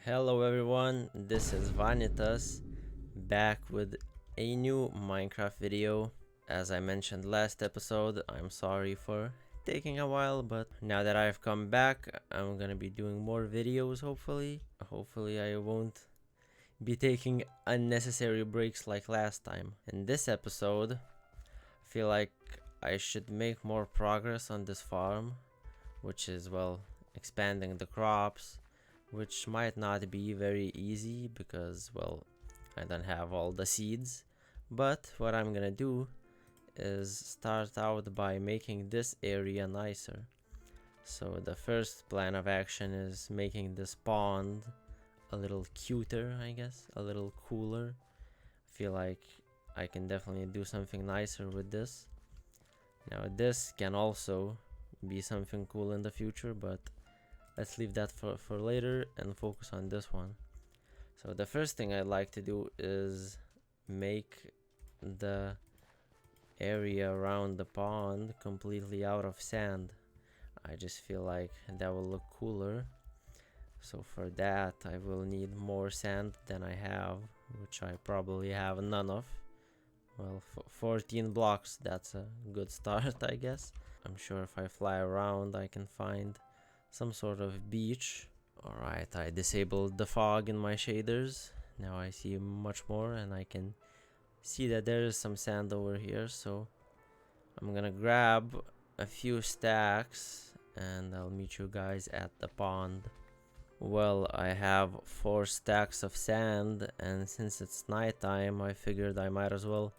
Hello everyone, this is Vanitas back with a new Minecraft video. As I mentioned last episode, I'm sorry for taking a while, but now that I've come back, I'm gonna be doing more videos hopefully. Hopefully I won't be taking unnecessary breaks like last time. In this episode, I feel like I should make more progress on this farm, which is, well, expanding the crops, which might not be very easy because, well, I don't have all the seeds. But what I'm gonna do is start out by making this area nicer. So the first plan of action is making this pond a little cuter, I guess, a little cooler. I feel like I can definitely do something nicer with this. Now this can also be something cool in the future, but let's leave that for later and focus on this one. So the first thing I'd like to do is make the area around the pond completely out of sand. I just feel like that will look cooler. So for that I will need more sand than I have, which I probably have none of. Well, 14 blocks, that's a good start, I guess. I'm sure if I fly around I can find some sort of beach. Alright, I disabled the fog in my shaders. Now I see much more and I can see that there is some sand over here, so I'm gonna grab a few stacks and I'll meet you guys at the pond. Well, I have 4 stacks of sand, and since it's nighttime I figured I might as well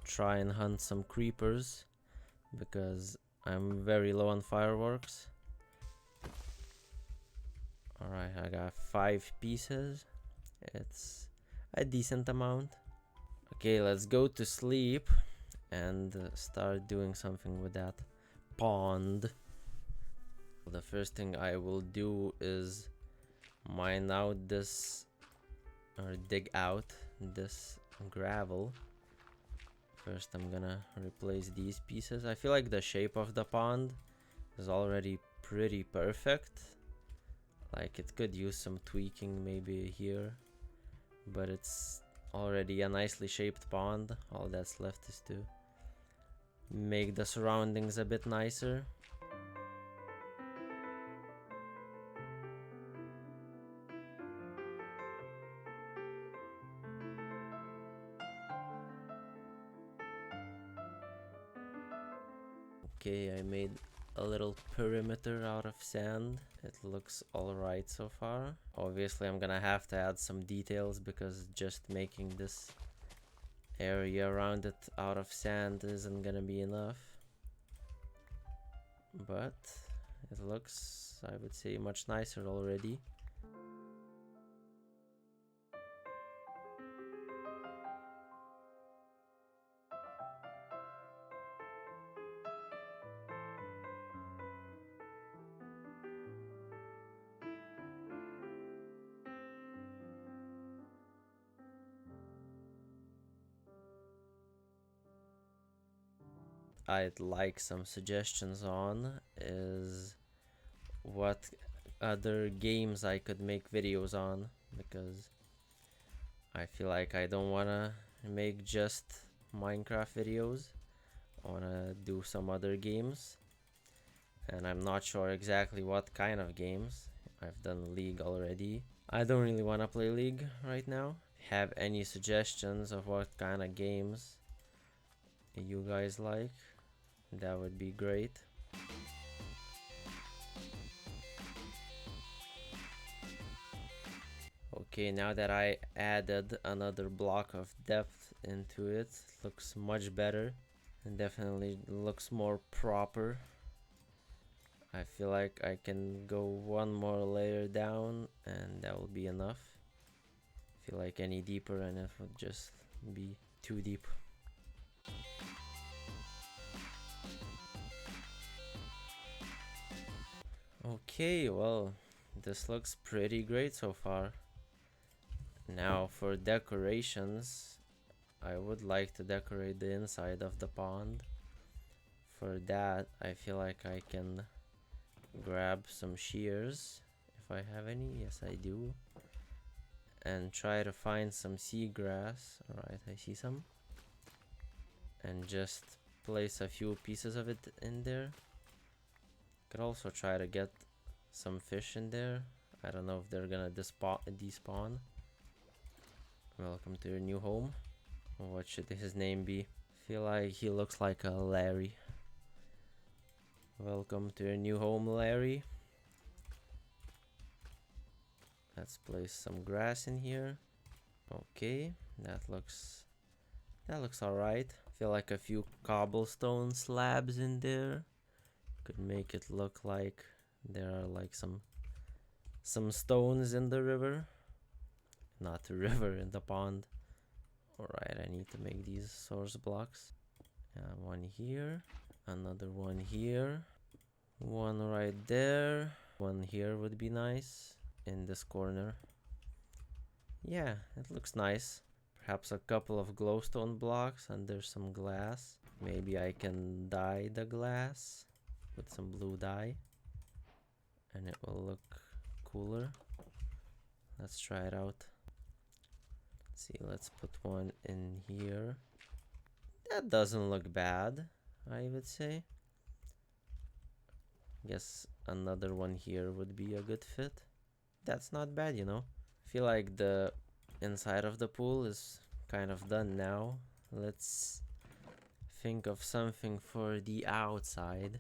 try and hunt some creepers because I'm very low on fireworks. Alright, I got 5 pieces. It's a decent amount. Okay, let's go to sleep and start doing something with that pond. The first thing I will do is mine out this, or dig out this gravel. First I'm gonna replace these pieces. I feel like the shape of the pond is already pretty perfect. Like, it could use some tweaking maybe here, but it's already a nicely shaped pond. All that's left is to make the surroundings a bit nicer. Okay, I made a little perimeter out of sand. It looks alright so far. Obviously I'm gonna have to add some details because just making this area around it out of sand isn't gonna be enough. But it looks, I would say, much nicer already. I'd like some suggestions on is what other games I could make videos on, because I feel like I don't wanna make just Minecraft videos. I wanna do some other games, and I'm not sure exactly what kind of games. I've done League already. I don't really wanna play League right now. Have any suggestions of what kind of games you guys like? That would be great. Okay, now that I added another block of depth into it, looks much better and definitely looks more proper. I feel like I can go one more layer down and that will be enough. I feel like any deeper and it would just be too deep. Okay, well, this looks pretty great so far. Now for decorations, I would like to decorate the inside of the pond. For that, I feel like I can grab some shears if I have any. Yes, I do. and try to find some seagrass. Alright, I see some. And just place a few pieces of it in there. Could also try to get some fish in there. I don't know if they're gonna despawn. Welcome to your new home. What should his name be? Feel like he looks like a Larry. Welcome to your new home, Larry. Let's place some grass in here. Okay, that looks alright. Feel like a few cobblestone slabs in there could make it look like there are like some stones in the river. Not the river, in the pond. Alright, I need to make these source blocks. One here, another one here, one right there, one here would be nice in this corner. Yeah, it looks nice. Perhaps a couple of glowstone blocks under some glass. Maybe I can dye the glass with some blue dye and it will look cooler. Let's try it out. See, let's put one in here. That doesn't look bad, I would say. Guess another one here would be a good fit. That's not bad, you know. Feel like the inside of the pool is kind of done now. Let's think of something for the outside.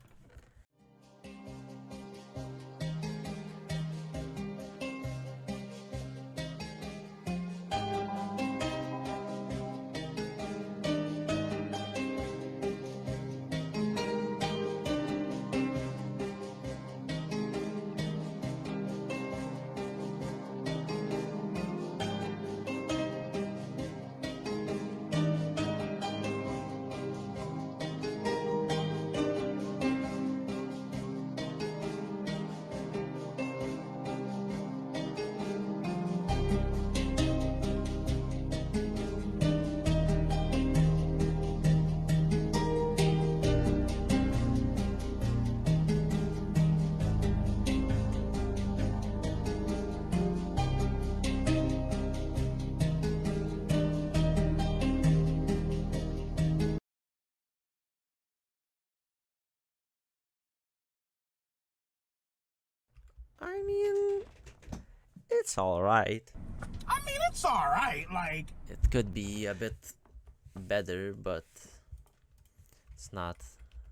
I mean, it's alright. It's alright, like... It could be a bit better, but it's not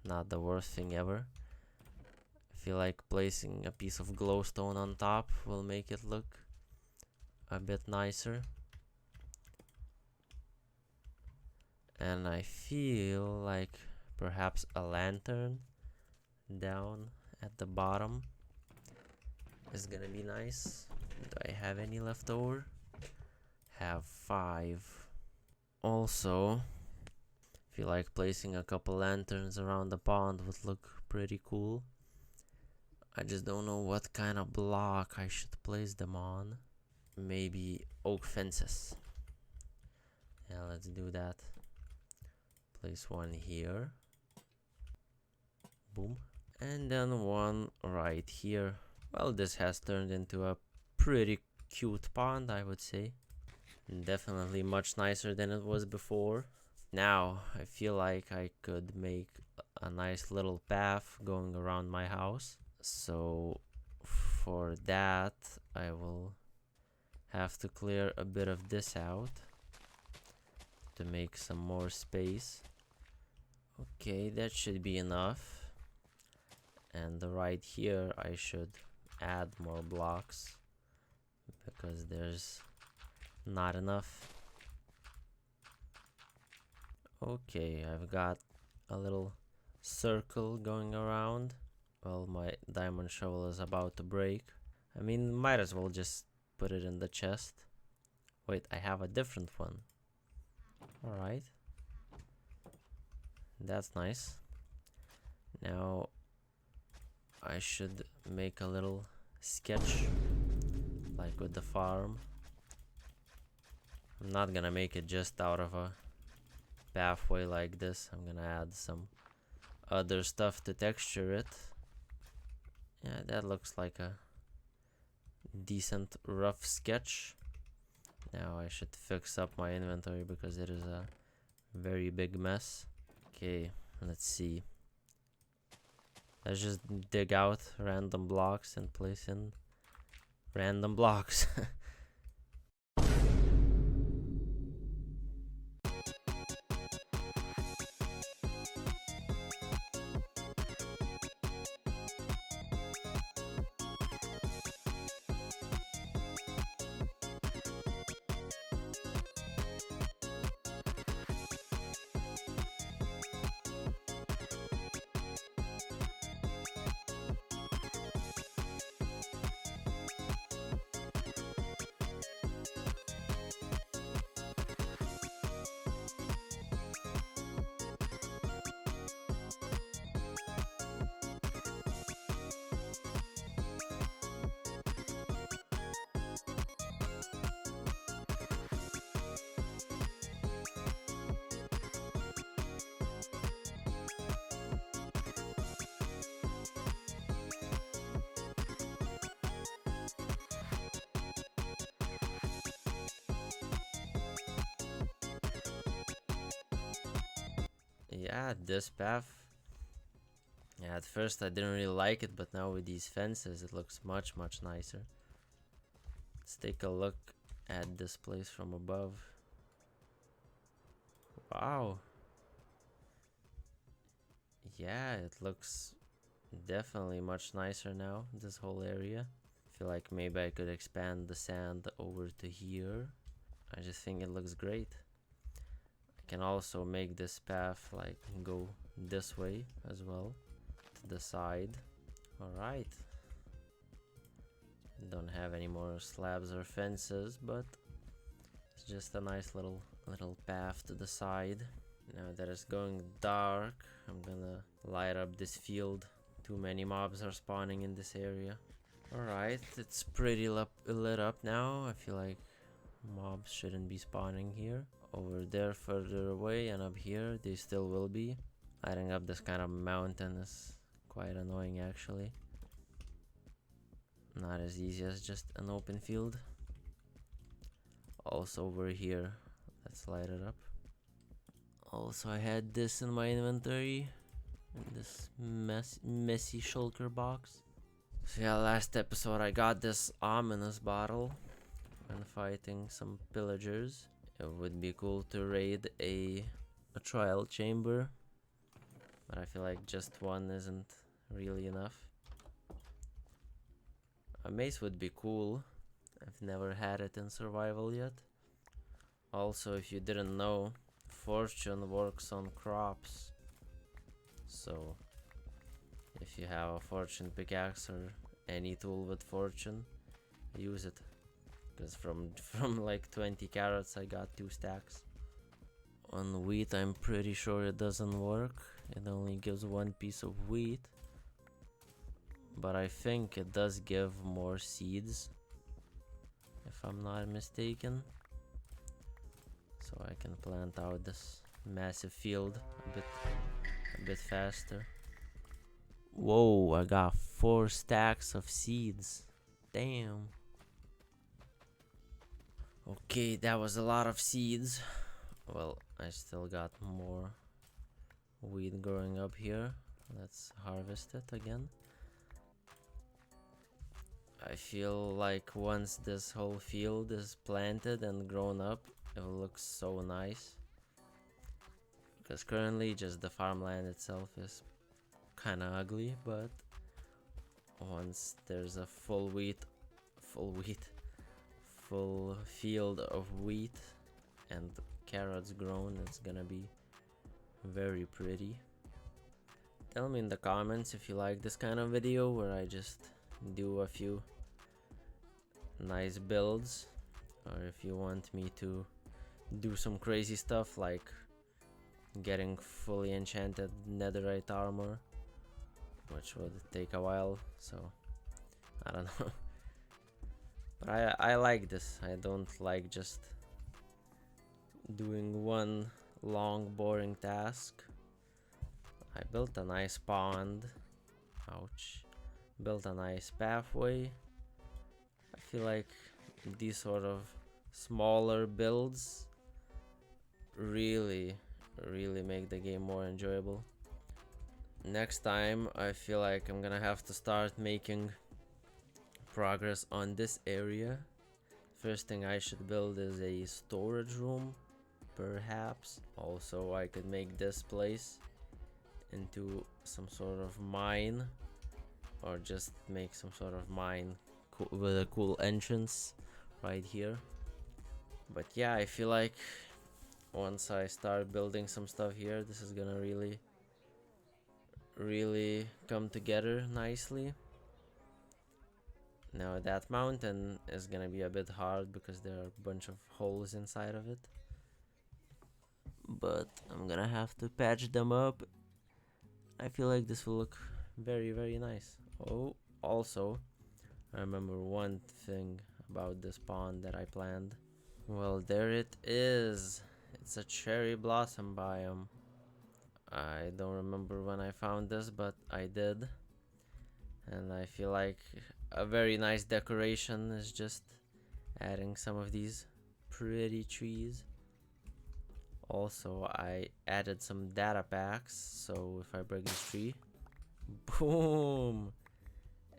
the worst thing ever. I feel like placing a piece of glowstone on top will make it look a bit nicer. And I feel like perhaps a lantern down at the bottom is gonna be nice. Do I have any left over? Have 5. Also, feel like placing a couple lanterns around the pond would look pretty cool. I just don't know what kind of block I should place them on. Maybe oak fences. Yeah, let's do that. Place one here. Boom. And then one right here. Well, this has turned into a pretty cute pond, I would say. Definitely much nicer than it was before. Now, I feel like I could make a nice little path going around my house. So, for that, I will have to clear a bit of this out to make some more space. Okay, that should be enough. And right here, I should add more blocks because there's not enough. Okay, I've got a little circle going around. Well, my diamond shovel is about to break. I mean, might as well just put it in the chest. Wait, I have a different one. Alright. That's nice. Now, I should make a little sketch, like with the farm. I'm not gonna make it just out of a pathway like this. I'm gonna add some other stuff to texture it. Yeah, that looks like a decent rough sketch. Now I should fix up my inventory because it is a very big mess. Okay, let's see. Let's just dig out random blocks and place in random blocks. Yeah, this path. Yeah, at first I didn't really like it, but now with these fences it looks much nicer. Let's take a look at this place from above. Wow. Yeah, it looks definitely much nicer now, this whole area. Feel like maybe I could expand the sand over to here. I just think it looks great. I can also make this path like go this way as well, to the side. Alright. Don't have any more slabs or fences, but it's just a nice little path to the side. Now that it's going dark, I'm gonna light up this field. Too many mobs are spawning in this area. Alright, it's pretty lit up now. I feel like mobs shouldn't be spawning here. Over there further away and up here they still will be. Lighting up this kind of mountain is quite annoying actually. Not as easy as just an open field. Also over here, let's light it up. Also I had this in my inventory, in this messy shulker box. So yeah, last episode I got this ominous bottle when fighting some pillagers. It would be cool to raid a trial chamber, but I feel like just one isn't really enough. A mace would be cool. I've never had it in survival yet. Also, if you didn't know, fortune works on crops. So if you have a fortune pickaxe or any tool with fortune, use it. Because from like 20 carrots I got 2 stacks. On wheat I'm pretty sure it doesn't work. It only gives 1 piece of wheat. But I think it does give more seeds, if I'm not mistaken. So I can plant out this massive field a bit faster. Whoa, I got 4 stacks of seeds. Damn. Okay, that was a lot of seeds. Well, I still got more wheat growing up here. Let's harvest it again. I feel like once this whole field is planted and grown up, it will look so nice. Because currently just the farmland itself is kind of ugly, but once there's a full field of wheat and carrots grown, it's gonna be very pretty. Tell me in the comments if you like this kind of video where I just do a few nice builds, or if you want me to do some crazy stuff like getting fully enchanted netherite armor, which would take a while, so I don't know. But I like this. I don't like just doing one long boring task. I built a nice pond. Ouch. Built a nice pathway. I feel like these sort of smaller builds really make the game more enjoyable. Next time I feel like I'm gonna have to start making progress on this area. First thing I should build is a storage room, perhaps. Also, I could make this place into some sort of mine, or just make some sort of mine with a cool entrance right here. But yeah, I feel like once I start building some stuff here, this is gonna really come together nicely. Now that mountain is gonna be a bit hard because there are a bunch of holes inside of it, but I'm gonna have to patch them up. I feel like this will look very nice. Oh, also, I remember one thing about this pond that I planned. Well, there it is. It's a cherry blossom biome. I don't remember when I found this, but I did. And I feel like a very nice decoration is just adding some of these pretty trees. Also, I added some data packs, so if I break this tree, boom,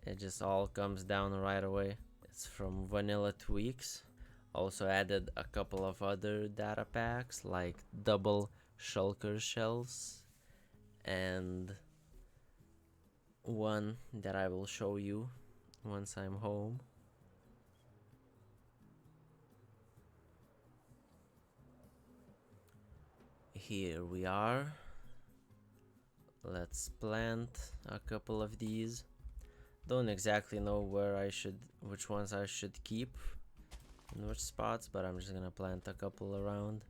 it just all comes down right away. It's from Vanilla Tweaks. Also added a couple of other data packs like double shulker shells and one that I will show you once I'm home. Here we are. Let's plant a couple of these. Don't exactly know which ones I should keep in which spots, but I'm just gonna plant a couple around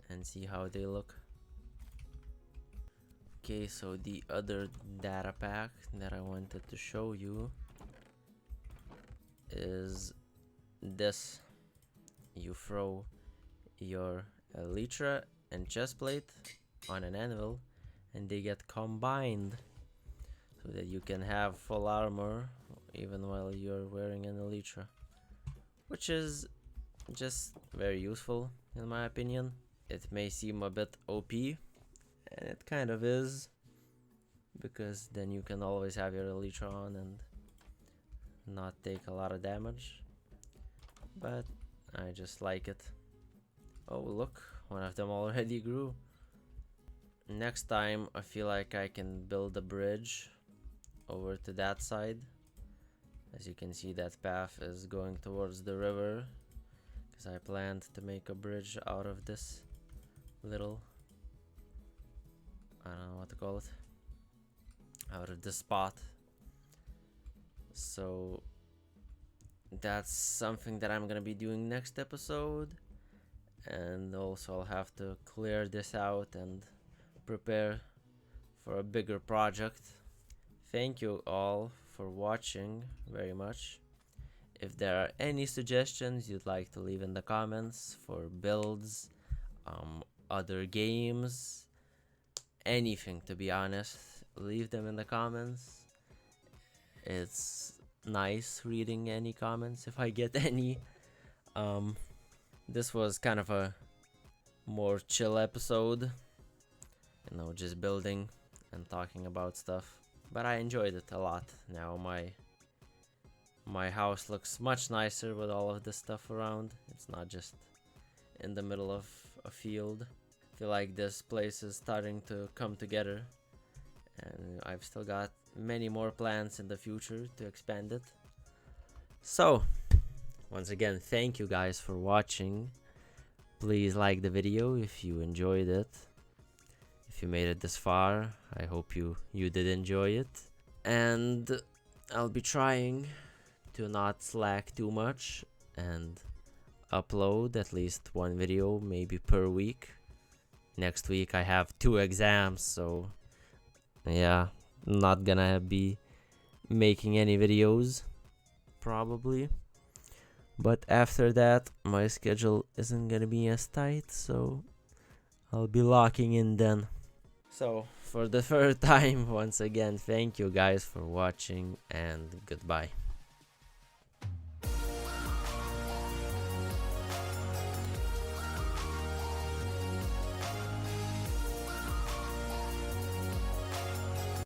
and see how they look. Okay, so the other data pack that I wanted to show you is this. You throw your elytra and chestplate on an anvil and they get combined so that you can have full armor even while you're wearing an elytra, which is just very useful in my opinion. It may seem a bit OP, and it kind of is, because then you can always have your elytra on and not take a lot of damage, but I just like it. Oh look, one of them already grew. Next time I feel like I can build a bridge over to that side. As you can see, that path is going towards the river because I planned to make a bridge out of this little, I don't know what to call it, out of this spot. So that's something that I'm gonna be doing next episode, and also I'll have to clear this out and prepare for a bigger project. Thank you all for watching very much. If there are any suggestions you'd like to leave in the comments for builds, other games, anything, to be honest, leave them in the comments. It's nice reading any comments if I get any. This was kind of a more chill episode, you know, just building and talking about stuff, but I enjoyed it a lot. Now my house looks much nicer with all of this stuff around. It's not just in the middle of a field. I feel like this place is starting to come together, and I've still got many more plans in the future to expand it. So once again, thank you guys for watching. Please like the video if you enjoyed it. If you made it this far, I hope you did enjoy it. And I'll be trying to not slack too much and upload at least one video maybe per week. Next week I have 2 exams, so yeah, not gonna be making any videos probably. But after that my schedule isn't gonna be as tight, so I'll be locking in then. So for the third time, once again, thank you guys for watching and goodbye.